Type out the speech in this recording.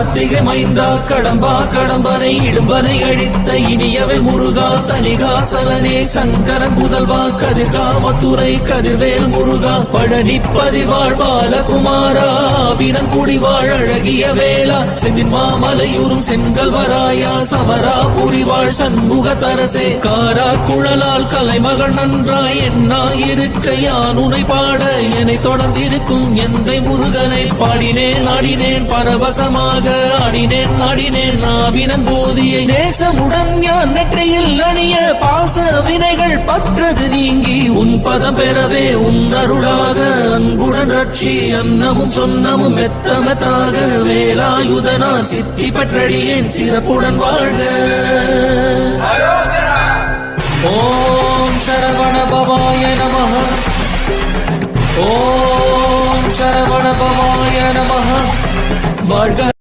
கார்த்திகை மைந்தா கடம்பா கடம்பனை இடும்பனை அழித்த இனியவை முருகா தனிகாசலனே சங்கரன் புதல்வா கதிர்காமத்துறை கதிர்வேல் முருகா பழனி பதிவாழ் பாலகுமாரா வினங்குடி வாழ் அழகிய வேளா செந்தின் மாமலையூரும் செங்கல்வராயா சமரா புரிவாழ் சண்முக தரசே காரா குழலால் கலைமகள் நன்றாய் என்னாயிருக்க யான் உனை பாட என்னை தொடர்ந்திருக்கும் எந்தை முருகனை பாடினேன் ஆடினேன் பரவசமாக ஆடினேன் ஆடினேன் நாவினன் போதியை நேசமுடன் யான் நெற்றியில் அணிய பாச வினைகள் பற்றது நீங்கி உன் பதம் பெறவே உன் அருளாக அன்புடன் ரட்சி அன்னமும் சொன்னமும் மெத்தமத்தாக வேலாயுதனார் சித்தி பெற்றடியேன் சிறப்புடன் வாழ்க. ஓம் சரவண பவாய நமஹ. ஓம் சரவண பவாய நமஹ. வாழ்க.